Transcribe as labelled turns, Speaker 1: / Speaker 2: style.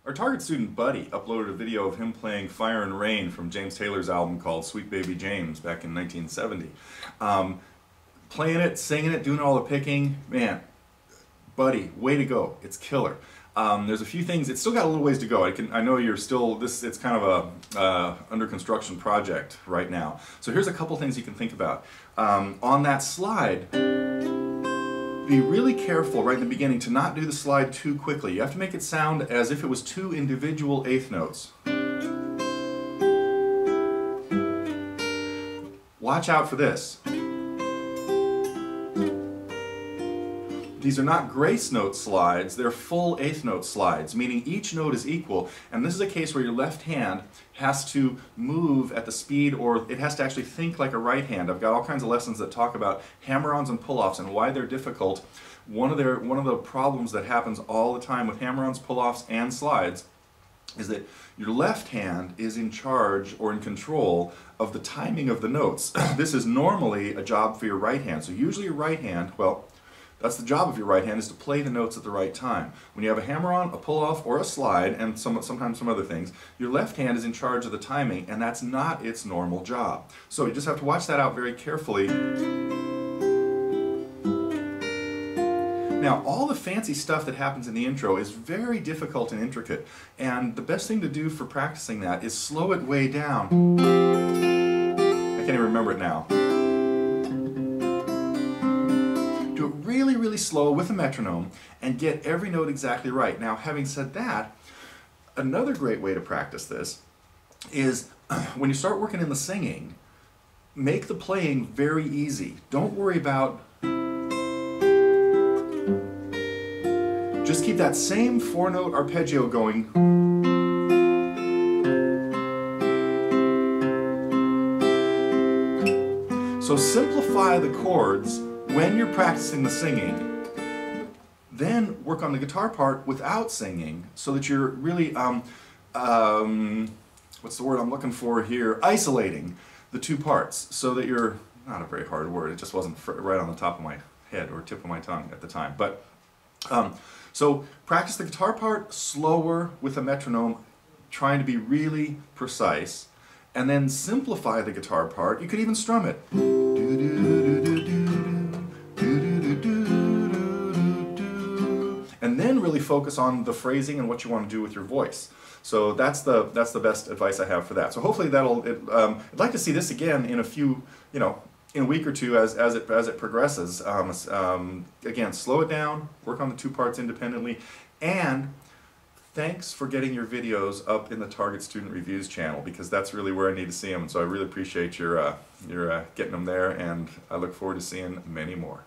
Speaker 1: Our target student Buddy uploaded a video of him playing Fire and Rain from James Taylor's album called Sweet Baby James back in 1970. Playing it, singing it, doing all the picking, man, Buddy, way to go. It's killer. There's a few things, it's still got a little ways to go. I know you're still, it's kind of a under construction project right now. So here's a couple things you can think about. On that slide, be really careful right in the beginning to not do the slide too quickly. You have to make it sound as if it was two individual eighth notes. Watch out for this. These are not grace note slides, they're full eighth note slides, meaning each note is equal, and this is a case where your left hand has to move at the speed, or it has to actually think like a right hand. I've got all kinds of lessons that talk about hammer-ons and pull-offs and why they're difficult. One of the problems that happens all the time with hammer-ons, pull-offs, and slides is that your left hand is in charge or in control of the timing of the notes. This is normally a job for your right hand, so usually your right hand, well, that's the job of your right hand, is to play the notes at the right time. When you have a hammer-on, a pull-off, or a slide, and sometimes some other things, your left hand is in charge of the timing, and that's not its normal job. So you just have to watch that out very carefully. Now, all the fancy stuff that happens in the intro is very difficult and intricate, and the best thing to do for practicing that is slow it way down. I can't even remember it now. Do it really, really slow with a metronome and get every note exactly right. Now, having said that, another great way to practice this is when you start working in the singing, make the playing very easy. Don't worry about... Just keep that same four-note arpeggio going. So simplify the chords when you're practicing the singing, then work on the guitar part without singing so that you're really, what's the word I'm looking for here, isolating the two parts so that you're, not a very hard word, it just wasn't right on the top of my head or tip of my tongue at the time, but so practice the guitar part slower with a metronome, trying to be really precise, and then simplify the guitar part. You could even strum it. And then really focus on the phrasing and what you want to do with your voice. So that's the best advice I have for that. So hopefully I'd like to see this again in a few, in a week or two as it progresses. Again, slow it down, work on the two parts independently, and thanks for getting your videos up in the Target Student Reviews channel, because that's really where I need to see them. And so I really appreciate your getting them there, and I look forward to seeing many more.